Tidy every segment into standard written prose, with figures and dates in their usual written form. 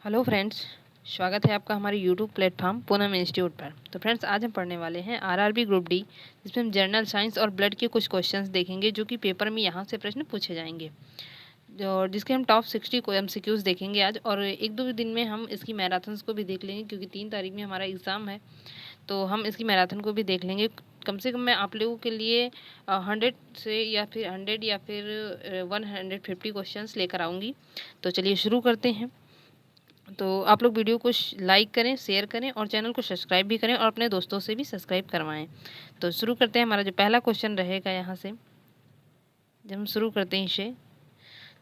Hello friends, स्वागत है आपका हमारे यूट्यूब प्लेटफॉर्म पूनम इंस्टीट्यूट पर। तो फ्रेंड्स, आज हम पढ़ने वाले हैं आरआरबी ग्रुप डी, जिसमें हम जनरल साइंस और ब्लड के कुछ क्वेश्चंस देखेंगे जो कि पेपर में यहाँ से प्रश्न पूछे जाएंगे, जो जिसके हम टॉप 60 को एमसीक्यूज देखेंगे आज। और एक दो दिन में हम इसकी मैराथन्स को भी देख लेंगे, क्योंकि 3 तारीख में हमारा एग्ज़ाम है, तो हम इसकी मैराथन को भी देख लेंगे। कम से कम मैं आप लोगों के लिए 100 से या फिर 100 या फिर 150 क्वेश्चंस लेकर आऊँगी। तो चलिए शुरू करते हैं। तो आप लोग वीडियो को लाइक करें, शेयर करें और चैनल को सब्सक्राइब भी करें और अपने दोस्तों से भी सब्सक्राइब करवाएं। तो शुरू करते हैं। हमारा जो पहला क्वेश्चन रहेगा यहाँ से, जब हम शुरू करते हैं इसे,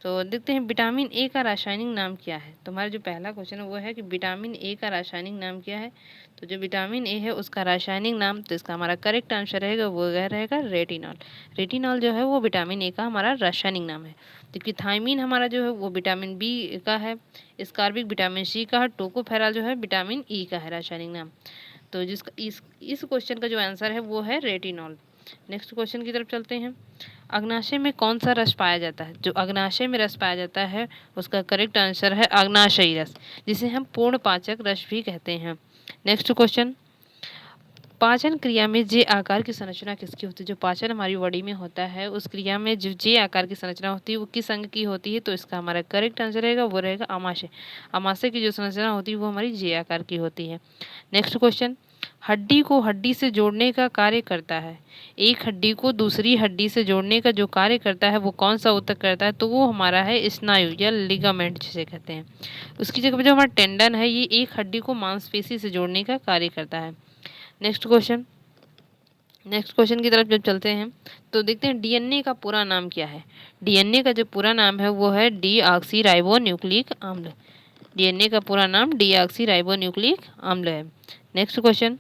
तो देखते हैं विटामिन ए का रासायनिक नाम क्या है। तो हमारा जो पहला क्वेश्चन है वो है कि विटामिन ए का रासायनिक नाम क्या है। तो जो विटामिन ए है उसका रासायनिक नाम, तो इसका हमारा करेक्ट आंसर रहेगा वो रहेगा रेटिनॉल। रेटिनॉल जो है वो विटामिन ए का हमारा रासायनिक नाम है। जबकि थायमीन हमारा जो है वो विटामिन बी का है, स्कारबिक विटामिन सी का है, टोकोफेरा जो है विटामिन ई का है रासायनिक नाम। तो जिसका इस क्वेश्चन का जो आंसर है वो है रेटिनॉल। नेक्स्ट क्वेश्चन की तरफ चलते हैं। अग्नाशय में कौन सा रस पाया जाता है। जो अग्नाशय में रस पाया जाता है उसका करेक्ट आंसर है अग्नाशयी रस, जिसे हम पूर्ण पाचक रस भी कहते हैं। नेक्स्ट क्वेश्चन, पाचन क्रिया में जे आकार की संरचना किसकी होती है। जो पाचन हमारी बॉडी में होता है उस क्रिया में जो जे आकार की संरचना होती है वो किस अंग की होती है। तो इसका हमारा करेक्ट आंसर रहेगा वो रहेगा आमाशय। आमाशय की जो संरचना होती है वो हमारी जे आकार की होती है। नेक्स्ट क्वेश्चन, हड्डी को हड्डी से जोड़ने का कार्य करता है। एक हड्डी को दूसरी हड्डी से जोड़ने का जो कार्य करता है वो कौन सा ऊतक करता है। तो वो हमारा है स्नायु या लिगामेंट जिसे कहते हैं। उसकी जगह पर जो हमारा टेंडन है ये एक हड्डी को मांसपेशी से जोड़ने का कार्य करता है। नेक्स्ट क्वेश्चन की तरफ जब चलते हैं तो देखते हैं डीएनए का पूरा नाम क्या है। डीएनए का जो पूरा नाम है वो है डीऑक्सी राइबो न्यूक्लिक अम्ल। डीएनए का पूरा नाम डीऑक्सी राइबो न्यूक्लिक अम्ल है। नेक्स्ट क्वेश्चन,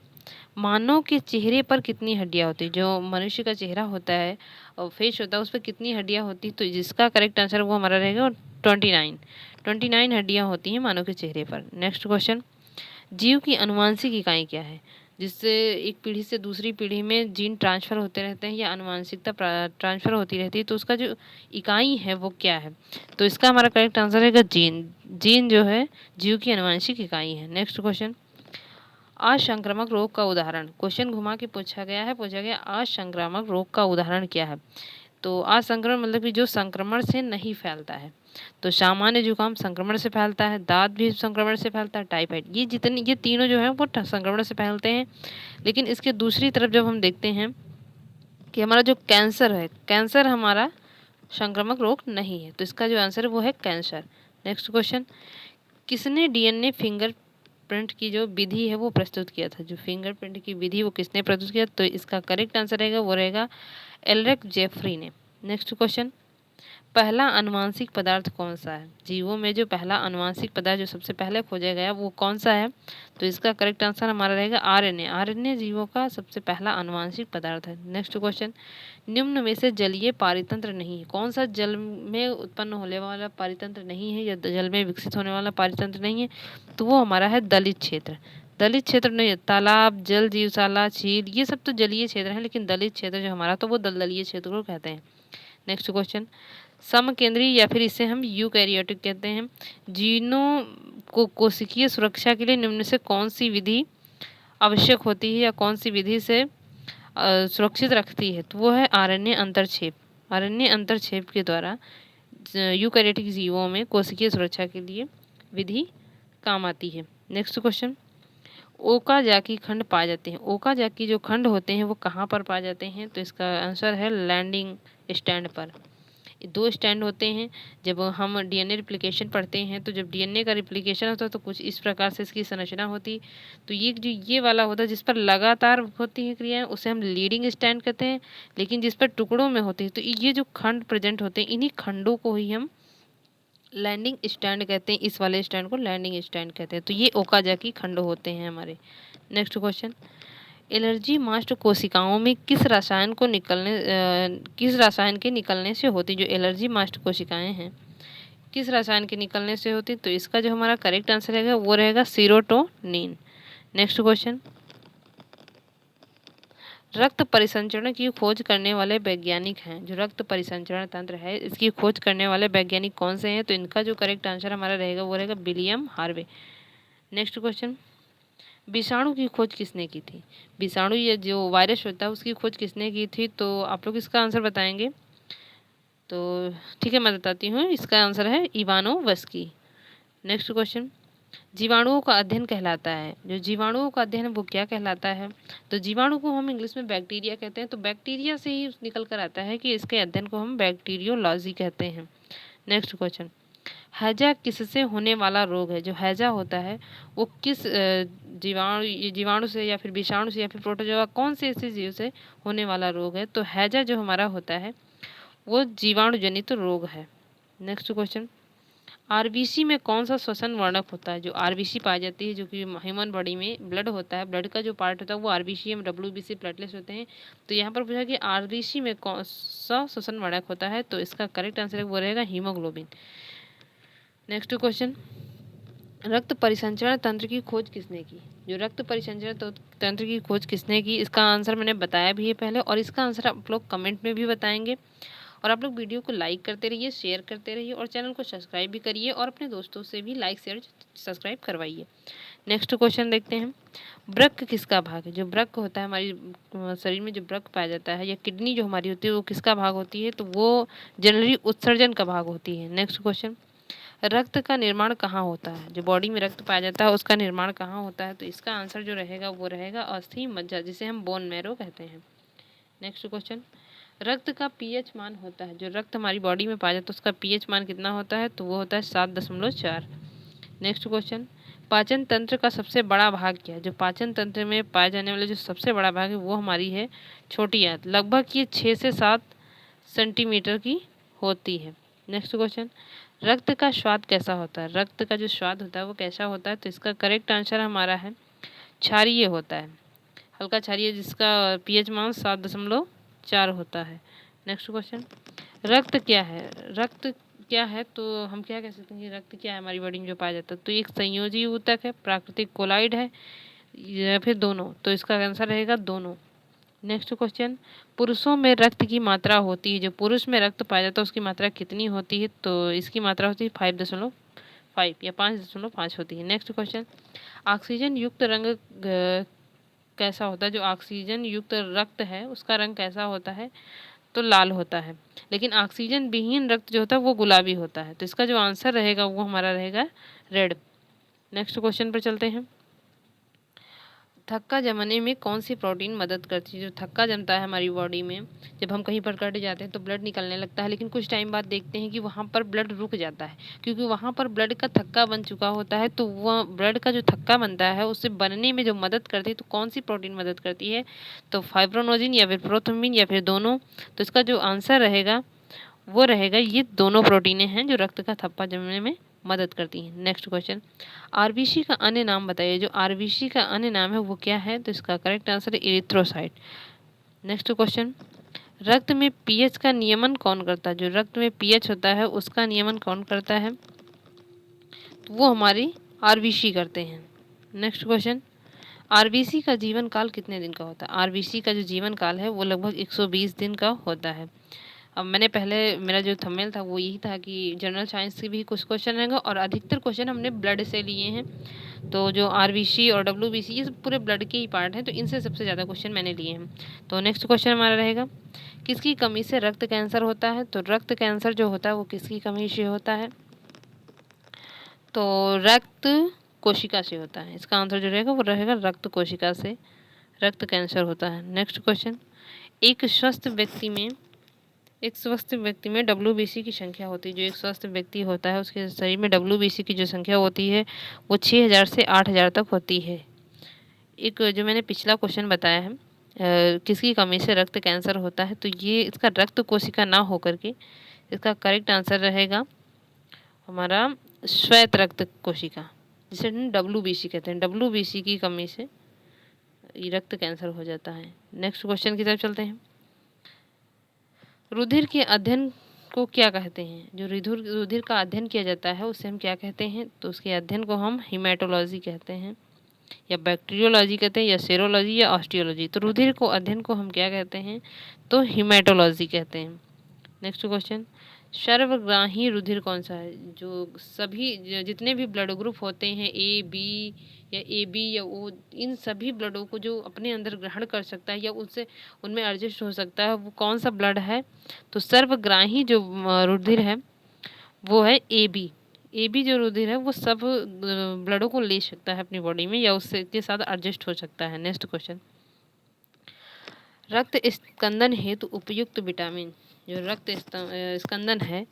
मानव के चेहरे पर कितनी हड्डियां होती है। जो मनुष्य का चेहरा होता है और फेस होता है उस पर कितनी हड्डियां होती है। तो जिसका करेक्ट आंसर वो हमारा रहेगा 29 हड्डियां होती हैं मानव के चेहरे पर। नेक्स्ट क्वेश्चन, जीव की अनुवांशिक इकाई क्या है। जिससे एक पीढ़ी से दूसरी पीढ़ी में जीन ट्रांसफ़र होते रहते हैं या अनुवांशिकता ट्रांसफ़र होती रहती है, तो उसका जो इकाई है वो क्या है। तो इसका हमारा करेक्ट आंसर रहेगा जीन। जीन जो है जीव की अनुवांशिक इकाई है। नेक्स्ट क्वेश्चन, असंक्रामक रोग का उदाहरण। क्वेश्चन घुमा के पूछा गया असंक्रामक रोग का उदाहरण क्या है। तो असंक्रमण मतलब कि जो संक्रमण से नहीं फैलता है। तो सामान्य जुकाम संक्रमण से फैलता है, दांत भी संक्रमण से फैलता है, टाइफाइड, ये तीनों जो है वो संक्रमण से फैलते हैं। लेकिन इसके दूसरी तरफ जब हम देखते हैं कि हमारा जो कैंसर है, कैंसर हमारा संक्रामक रोग नहीं है। तो इसका जो आंसर है वो है कैंसर। नेक्स्ट क्वेश्चन, किसने डीएनए फिंगरप्रिंट की जो विधि है वो प्रस्तुत किया था। जो फिंगरप्रिंट की विधि वो किसने प्रस्तुत किया। तो इसका करेक्ट आंसर रहेगा वो रहेगा एलरेक जेफरी ने। नेक्स्ट क्वेश्चन, पहला अनुवांशिक पदार्थ कौन सा है। जीवों में जो पहला अनुवांशिक पदार्थ जो सबसे पहले खोजा गया वो कौन सा है। तो इसका करेक्ट आंसर हमारा रहेगा आरएनए। आरएनए जीवों का सबसे पहला अनुवांशिक पदार्थ है। नेक्स्ट क्वेश्चन, निम्न में से जलीय पारितंत्र नहीं है। कौन सा जल में उत्पन्न होने वाला पारितंत्र नहीं है या जल में विकसित होने वाला पारितंत्र नहीं है। तो वो हमारा है दलित क्षेत्र। दलित क्षेत्र नहीं, तालाब, जल जीवशाला, झील, ये सब तो जलीय क्षेत्र है, लेकिन दलित क्षेत्र जो हमारा तो वो दलदलीय क्षेत्र को कहते हैं। नेक्स्ट क्वेश्चन, समकेंद्रीय या फिर इसे हम यूकैरियोटिक कहते हैं जीनों को कोशिकीय सुरक्षा के लिए निम्न से कौन सी विधि आवश्यक होती है या कौन सी विधि से सुरक्षित रखती है। तो वो है आरएनए अंतरक्षेप। आरएनए अंतरक्षेप के द्वारा यूकैरियोटिक जीवों में कोशिकीय सुरक्षा के लिए विधि काम आती है। नेक्स्ट क्वेश्चन, ओकाजाकी खंड पाए जाते हैं। ओकाजाकी जो खंड होते हैं वो कहाँ पर पाए जाते हैं। तो इसका आंसर है लैंडिंग स्टैंड पर। दो स्टैंड होते हैं। जब हम डीएनए रिप्लिकेशन पढ़ते हैं तो जब डीएनए का रिप्लिकेशन होता है तो कुछ इस प्रकार से इसकी संरचना होती। तो ये वाला होता है जिस पर लगातार होती है क्रियाएं उसे हम लीडिंग स्टैंड कहते हैं। लेकिन जिस पर टुकड़ों में होती है तो ये जो खंड प्रेजेंट होते हैं इन्हीं खंडों को ही हम लैंडिंग स्टैंड कहते हैं। इस वाले स्टैंड को लैंडिंग स्टैंड कहते हैं। तो ये ओकाजाकी खंड होते हैं हमारे। नेक्स्ट क्वेश्चन, एलर्जी मास्ट कोशिकाओं में किस रसायन के निकलने से होती। जो एलर्जी मास्ट कोशिकाएं हैं किस रसायन के निकलने से होती। तो इसका जो हमारा करेक्ट आंसर रहेगा वो रहेगा सीरोटोनिन। नेक्स्ट क्वेश्चन, रक्त परिसंचरण की खोज करने वाले वैज्ञानिक हैं। जो रक्त परिसंचरण तंत्र है इसकी खोज करने वाले वैज्ञानिक कौन से हैं? तो इनका जो करेक्ट आंसर हमारा रहेगा वो रहेगा विलियम हार्वे। नेक्स्ट क्वेश्चन, विषाणु की खोज किसने की थी? विषाणु या जो वायरस होता है उसकी खोज किसने की थी? तो आप लोग इसका आंसर बताएंगे। तो ठीक है, मैं बताती हूँ, इसका आंसर है इवानोवस्की। नेक्स्ट क्वेश्चन, जीवाणुओं का अध्ययन कहलाता है। जो जीवाणुओं का अध्ययन है वो क्या कहलाता है? तो जीवाणु को हम इंग्लिश में बैक्टीरिया कहते हैं। तो बैक्टीरिया से ही निकल कर आता है कि इसके अध्ययन को हम बैक्टीरियोलॉजी कहते हैं। नेक्स्ट क्वेश्चन, हैजा किससे होने वाला रोग है? जो हैजा होता है वो किस जीवाणु से या फिर विषाणु से या फिर प्रोटोजोआ कौन से ऐसे जीव से होने वाला रोग है? तो हैजा जो हमारा होता है वो जीवाणु जनित रोग है। नेक्स्ट क्वेश्चन, आरबीसी में कौन सा श्वसन वर्णक होता है? जो आरबीसी पाई जाती है जो कि ह्यूमन बॉडी में ब्लड होता है, ब्लड का जो पार्ट होता है वो आरबीसी एवं डब्ल्यूबीसी प्लेटलेट्स होते हैं। तो यहाँ पर पूछा कि आरबीसी में कौन सा श्वसन वर्णक होता है? तो इसका करेक्ट आंसर वो रहेगा हीमोग्लोबिन। नेक्स्ट क्वेश्चन, रक्त परिसंचरण तंत्र की खोज किसने की? जो रक्त परिसंचरण तंत्र की खोज किसने की, इसका आंसर मैंने बताया भी है पहले, और इसका आंसर आप लोग कमेंट में भी बताएंगे। और आप लोग वीडियो को लाइक करते रहिए, शेयर करते रहिए और चैनल को सब्सक्राइब भी करिए और अपने दोस्तों से भी लाइक शेयर सब्सक्राइब करवाइए। नेक्स्ट क्वेश्चन देखते हैं, वृक्क किसका भाग है? जो वृक्क होता है हमारी शरीर में जो वृक्क पाया जाता है या किडनी जो हमारी होती है वो किसका भाग होती है? तो वो जनरली उत्सर्जन का भाग होती है। नेक्स्ट क्वेश्चन, रक्त का निर्माण कहाँ होता है? जो बॉडी में रक्त पाया जाता है उसका निर्माण कहाँ होता है? तो इसका आंसर जो रहेगा वो रहेगा अस्थि मज्जा, जिसे हम बोन मैरो कहते हैं। नेक्स्ट क्वेश्चन, रक्त का पीएच मान होता है। जो रक्त हमारी बॉडी में पाया जाता है उसका पीएच मान कितना होता है? तो वो होता है 7.4। नेक्स्ट क्वेश्चन, पाचन तंत्र का सबसे बड़ा भाग क्या है? जो पाचन तंत्र में पाए जाने वाले जो सबसे बड़ा भाग है वो हमारी है छोटी आंत। लगभग ये 6 से 7 सेंटीमीटर की होती है। नेक्स्ट क्वेश्चन, रक्त का स्वाद कैसा होता है? रक्त का जो स्वाद होता है वो कैसा होता है? तो इसका करेक्ट आंसर हमारा है क्षारीय होता है, हल्का क्षारीय, जिसका पीएच मान 7.4 होता है। नेक्स्ट क्वेश्चन, रक्त क्या है? रक्त क्या है? तो हम क्या कह सकते हैं कि रक्त क्या है हमारी बॉडी में जो पाया जाता है? तो एक संयोजी ऊतक है, प्राकृतिक कोलाइड है या फिर दोनों? तो इसका आंसर रहेगा दोनों। नेक्स्ट क्वेश्चन, पुरुषों में रक्त की मात्रा होती है। जो पुरुष में रक्त पाया जाता है उसकी मात्रा कितनी होती है? तो इसकी मात्रा होती है 5.5 या 5.5 होती है। नेक्स्ट क्वेश्चन, ऑक्सीजन युक्त रंग कैसा होता है? जो ऑक्सीजन युक्त रक्त है उसका रंग कैसा होता है? तो लाल होता है। लेकिन ऑक्सीजन विहीन रक्त जो होता है वो गुलाबी होता है। तो इसका जो आंसर रहेगा वो हमारा रहेगा रेड। नेक्स्ट क्वेश्चन पर चलते हैं, थक्का जमने में कौन सी प्रोटीन मदद करती है? जो थक्का जमता है हमारी बॉडी में, जब हम कहीं पर कट जाते हैं तो ब्लड निकलने लगता है, लेकिन कुछ टाइम बाद देखते हैं कि वहाँ पर ब्लड रुक जाता है क्योंकि वहाँ पर ब्लड का थक्का बन चुका होता है। तो वह ब्लड का जो थक्का बनता है उससे बनने में जो मदद करती है, तो कौन सी प्रोटीन मदद करती है? तो फाइब्रोनोजिन या फिर प्रोथ्रोम्बिन या फिर दोनों? तो इसका जो आंसर रहेगा वो रहेगा ये दोनों प्रोटीनें हैं जो रक्त का थप्पा जमने में मदद करती हैं। नेक्स्ट क्वेश्चन, आरबीसी का अन्य नाम बताइए। जो आरबीसी का अन्य नाम है वो क्या है? तो इसका करेक्ट आंसर है इरिथ्रोसाइट। नेक्स्ट क्वेश्चन, रक्त में पीएच का नियमन कौन करता है? जो रक्त में पीएच होता है उसका नियमन कौन करता है? तो वो हमारी आरबीसी करते हैं। नेक्स्ट क्वेश्चन, आरबीसी का जीवन काल कितने दिन का होता है? आरबीसी का जो जीवन काल है वो लगभग 120 दिन का होता है। अब मैंने पहले मेरा जो थंबनेल था वो यही था कि जनरल साइंस के भी कुछ क्वेश्चन रहेंगे और अधिकतर क्वेश्चन हमने ब्लड से लिए हैं। तो जो आरबीसी और डब्ल्यूबीसी ये सब पूरे ब्लड के ही पार्ट हैं, तो इनसे सबसे ज़्यादा क्वेश्चन मैंने लिए हैं। तो नेक्स्ट क्वेश्चन हमारा रहेगा, किसकी कमी से रक्त कैंसर होता है? तो रक्त कैंसर जो होता है वो किसकी कमी से होता है? तो रक्त कोशिका से होता है। इसका आंसर जो रहेगा वो रहेगा रक्त कोशिका से रक्त कैंसर होता है। नेक्स्ट क्वेश्चन, एक स्वस्थ व्यक्ति में डब्ल्यूबीसी की संख्या होती है। जो एक स्वस्थ व्यक्ति होता है उसके शरीर में डब्ल्यूबीसी की जो संख्या होती है वो 6000 से 8000 तक होती है। एक जो मैंने पिछला क्वेश्चन बताया है किसकी कमी से रक्त कैंसर होता है, तो ये इसका रक्त कोशिका ना होकर के इसका करेक्ट आंसर रहेगा हमारा श्वेत रक्त कोशिका, जिसे हम डब्ल्यूबीसी कहते हैं। डब्ल्यूबीसी की कमी से ये रक्त कैंसर हो जाता है। नेक्स्ट क्वेश्चन की तरफ चलते हैं, रुधिर के अध्ययन को क्या कहते हैं? जो रुधिर का अध्ययन किया जाता है उसे हम क्या कहते हैं? तो उसके अध्ययन को हम हीमेटोलॉजी कहते हैं। या बैक्टीरियोलॉजी कहते हैं, या सेरोलॉजी, या ऑस्टियोलॉजी। तो रुधिर को अध्ययन को हम क्या कहते हैं? तो हीमेटोलॉजी कहते हैं। नेक्स्ट क्वेश्चन, सर्वग्राही रुधिर कौन सा है? जो सभी जितने भी ब्लड ग्रुप होते हैं, ए बी या ए बी या ओ, इन सभी ब्लडों को जो अपने अंदर ग्रहण कर सकता है या उससे उनमें एडजस्ट हो सकता है, वो कौन सा ब्लड है? तो सर्वग्राही जो रुधिर है वो है ए बी। ए बी जो रुधिर है वो सब ब्लडों को ले सकता है अपनी बॉडी में, या उससे के साथ एडजस्ट हो सकता है। नेक्स्ट क्वेश्चन, रक्त स्कंदन हेतु उपयुक्त विटामिन। जो रक्त स्कंदन है,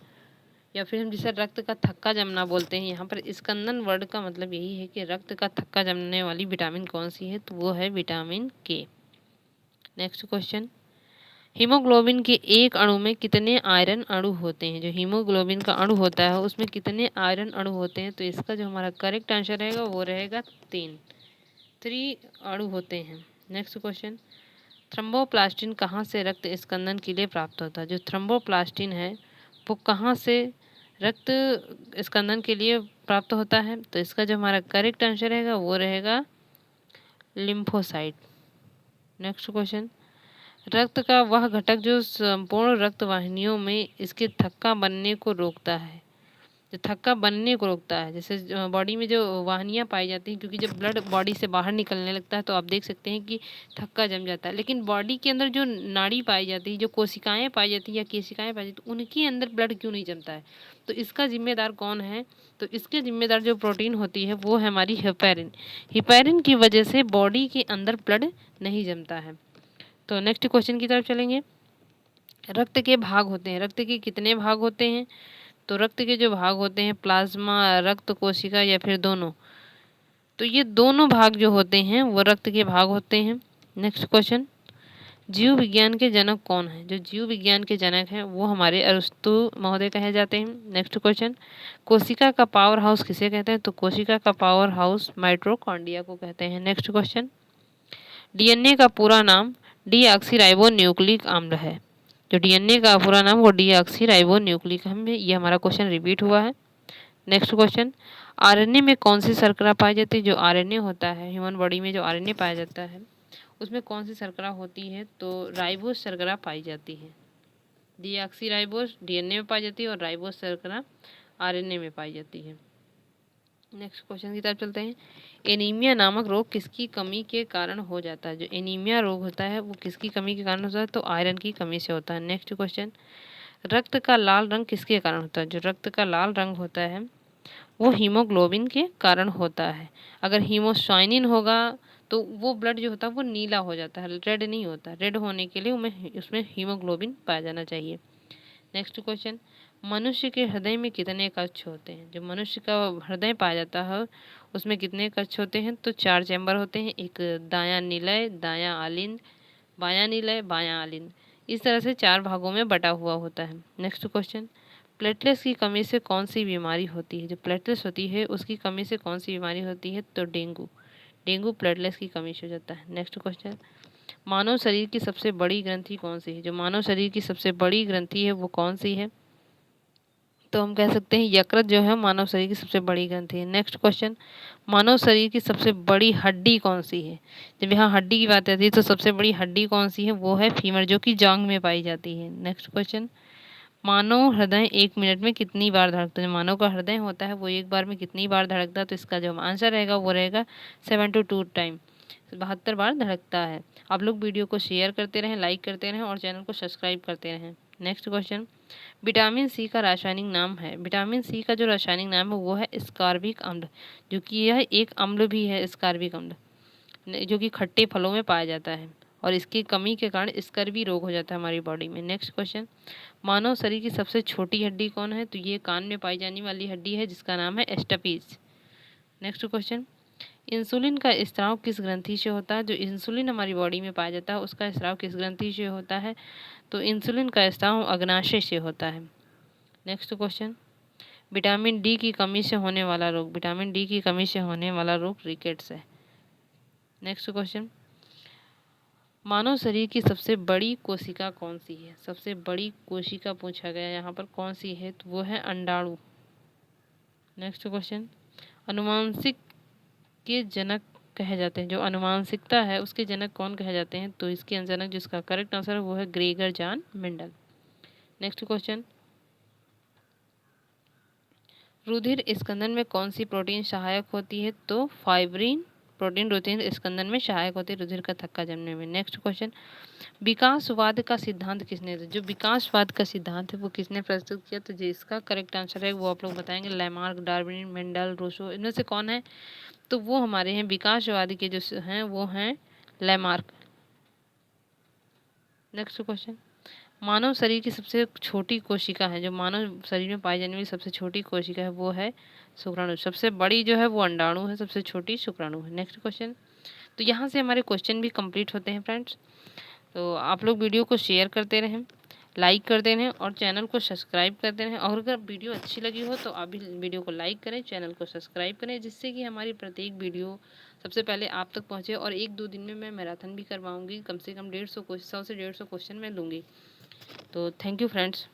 या फिर हम जिसे रक्त का थक्का जमना बोलते हैं, यहाँ पर स्कंदन वर्ड का मतलब यही है कि रक्त का थक्का जमने वाली विटामिन कौन सी है? तो वो है विटामिन के। नेक्स्ट क्वेश्चन, हीमोग्लोबिन के एक अणु में कितने आयरन अणु होते हैं? जो हीमोग्लोबिन का अणु होता है उसमें कितने आयरन अणु होते हैं? तो इसका जो हमारा करेक्ट आंसर रहेगा वो रहेगा 3 अणु होते हैं। नेक्स्ट क्वेश्चन, थ्रोम्बोप्लास्टिन कहाँ से रक्त स्कंदन के लिए प्राप्त होता है? जो थ्रोम्बोप्लास्टिन है वो कहाँ से रक्त स्कंदन के लिए प्राप्त होता है? तो इसका जो हमारा करेक्ट आंसर रहेगा वो रहेगा लिम्फोसाइट। नेक्स्ट क्वेश्चन, रक्त का वह घटक जो संपूर्ण रक्त वाहिनियों में इसके थक्का बनने को रोकता है। जो थक्का बनने को रोकता है, जैसे बॉडी में जो वाहिनियाँ पाई जाती हैं, क्योंकि जब ब्लड बॉडी से बाहर निकलने लगता है तो आप देख सकते हैं कि थक्का जम जाता है। लेकिन बॉडी के अंदर जो नाड़ी पाई जाती है, जो कोशिकाएं पाई जाती हैं या केशिकाएं पाई जाती हैं, उनके अंदर ब्लड क्यों नहीं जमता है? तो इसका जिम्मेदार कौन है? तो इसके जिम्मेदार जो प्रोटीन होती है वो है हमारी हेपेरिन। हेपेरिन की वजह से बॉडी के अंदर ब्लड नहीं जमता है। तो नेक्स्ट क्वेश्चन की तरफ चलेंगे। रक्त के भाग होते हैं, रक्त के कितने भाग होते हैं? तो रक्त के जो भाग होते हैं, प्लाज्मा, रक्त कोशिका, या फिर दोनों, तो ये दोनों भाग जो होते हैं वो रक्त के भाग होते हैं। नेक्स्ट क्वेश्चन, जीव विज्ञान के जनक कौन है? जो जीव विज्ञान के जनक हैं वो हमारे अरस्तु महोदय कहे जाते हैं। नेक्स्ट क्वेश्चन, कोशिका का पावर हाउस किसे कहते हैं? तो कोशिका का पावर हाउस माइटोकॉन्ड्रिया को कहते हैं। नेक्स्ट क्वेश्चन, डीएनए का पूरा नाम डीऑक्सीराइबो न्यूक्लिक अम्ल है। जो डीएनए का पूरा नाम वो डीऑक्सीराइबो न्यूक्लिक अम्ल है। ये हमारा क्वेश्चन रिपीट हुआ है। नेक्स्ट क्वेश्चन, आरएनए में कौन सी शर्करा पाई जाती है? जो आरएनए होता है, ह्यूमन बॉडी में जो आरएनए पाया जाता है उसमें कौन सी शर्करा होती है? तो राइबोस शर्करा पाई जाती है। डीऑक्सीराइबोस डीएनए में पाई जाती है और राइबोस शर्करा आरएनए में पाई जाती है। नेक्स्ट क्वेश्चन की तरफ चलते हैं। एनीमिया नामक रोग किसकी कमी के कारण हो जाता है? जो एनीमिया रोग होता है वो किसकी कमी के कारण होता है? तो आयरन की कमी से होता है। नेक्स्ट क्वेश्चन, रक्त का लाल रंग किसके कारण होता है? जो रक्त का लाल रंग होता है वो हीमोग्लोबिन के कारण होता है। अगर हीमोसाइनिन होगा तो वो ब्लड जो होता है वो नीला हो जाता है, रेड नहीं होता। रेड होने के लिए उसमें हीमोग्लोबिन पाया जाना चाहिए। नेक्स्ट क्वेश्चन, मनुष्य के हृदय में कितने कक्ष होते हैं? जो मनुष्य का हृदय पाया जाता है उसमें कितने कक्ष होते हैं? तो 4 चैम्बर होते हैं। एक दायां निलय, दायां आलिंद, बायां निलय, बायां आलिंद। इस तरह से 4 भागों में बटा हुआ होता है। नेक्स्ट क्वेश्चन, प्लेटलेट्स की कमी से कौन सी बीमारी होती है? जो प्लेटलेट्स होती है उसकी कमी से कौन सी बीमारी होती है? तो डेंगू। डेंगू प्लेटलेट्स की कमी से हो जाता है। नेक्स्ट क्वेश्चन, मानव शरीर की सबसे बड़ी ग्रंथि कौन सी है? जो मानव शरीर की सबसे बड़ी ग्रंथि है वो कौन सी है? तो हम कह सकते हैं यकृत जो है मानव शरीर की सबसे बड़ी ग्रंथि है। नेक्स्ट क्वेश्चन, मानव शरीर की सबसे बड़ी हड्डी कौन सी है? जब यहाँ हड्डी की बात आती है तो सबसे बड़ी हड्डी कौन सी है? वो है फीमर, जो कि जांघ में पाई जाती है। नेक्स्ट क्वेश्चन, मानव हृदय 1 मिनट में कितनी बार धड़कता है? जो मानव का हृदय होता है वो एक बार में कितनी बार धड़कता है? तो इसका जो आंसर रहेगा वो रहेगा 72 टाइम, 72 बार धड़कता है। आप लोग वीडियो को शेयर करते रहें, लाइक करते रहें और चैनल को सब्सक्राइब करते रहें। नेक्स्ट क्वेश्चन, विटामिन सी का रासायनिक नाम है। विटामिन सी का जो रासायनिक नाम है वो है स्कारबिक अम्ल, जो कि यह एक अम्ल भी है, स्कारबिक अम्ल, जो कि खट्टे फलों में पाया जाता है और इसकी कमी के कारण स्कर्वी रोग हो जाता है हमारी बॉडी में। नेक्स्ट क्वेश्चन, मानव शरीर की सबसे छोटी हड्डी कौन है? तो ये कान में पाई जाने वाली हड्डी है जिसका नाम है स्टपीज। नेक्स्ट क्वेश्चन, इंसुलिन का स्राव किस ग्रंथि से होता है? जो इंसुलिन हमारी बॉडी में पाया जाता है उसका स्राव किस ग्रंथि से होता है? तो इंसुलिन का स्राव अग्नाशय से होता है। नेक्स्ट क्वेश्चन, विटामिन डी की कमी से होने वाला रोग। विटामिन डी की कमी से होने वाला रोग रिकेट्स है। नेक्स्ट क्वेश्चन, मानव शरीर की सबसे बड़ी कोशिका कौन सी है? सबसे बड़ी कोशिका पूछा गया यहाँ पर कौन सी है? तो वो है अंडाणु। नेक्स्ट क्वेश्चन, अनुवांशिक के जनक कहे जाते हैं? जो अनुवांशिकता है उसके जनक कौन कहे जाते हैं? तो इसके जनक जिसका करेक्ट आंसर है वो है Gregor John Mendel. Next question, रुधिर स्कंदन में कौन सी प्रोटीन सहायक होती है? तो फाइब्रिन प्रोटीन रुधिर स्कंदन में सहायक होती है रुधिर का थक्का जमने में। नेक्स्ट क्वेश्चन, विकासवाद का सिद्धांत किसने दिया? जो विकासवाद का सिद्धांत है वो किसने प्रस्तुत किया? तो जिसका करेक्ट आंसर है वो आप लोग बताएंगे लैमार्क, डार्विन, मेंडल, रूसो, इनमें से कौन है? तो वो हमारे हैं विकासवादी के जो हैं वो हैं लैमार्क। नेक्स्ट क्वेश्चन, मानव शरीर की सबसे छोटी कोशिका है, जो मानव शरीर में पाई जाने वाली सबसे छोटी कोशिका है वो है शुक्राणु। सबसे बड़ी जो है वो अंडाणु है, सबसे छोटी शुक्राणु है। नेक्स्ट क्वेश्चन, तो यहाँ से हमारे क्वेश्चन भी कंप्लीट होते हैं फ्रेंड्स। तो आप लोग वीडियो को शेयर करते रहें, लाइक करते रहें और चैनल को सब्सक्राइब करते रहें। और अगर वीडियो अच्छी लगी हो तो आप भी वीडियो को लाइक करें, चैनल को सब्सक्राइब करें, जिससे कि हमारी प्रत्येक वीडियो सबसे पहले आप तक पहुँचे। और 1-2 दिन में मैं मैराथन भी करवाऊँगी, कम से कम 150 से 150 क्वेश्चन मैं लूँगी। तो थैंक यू फ्रेंड्स।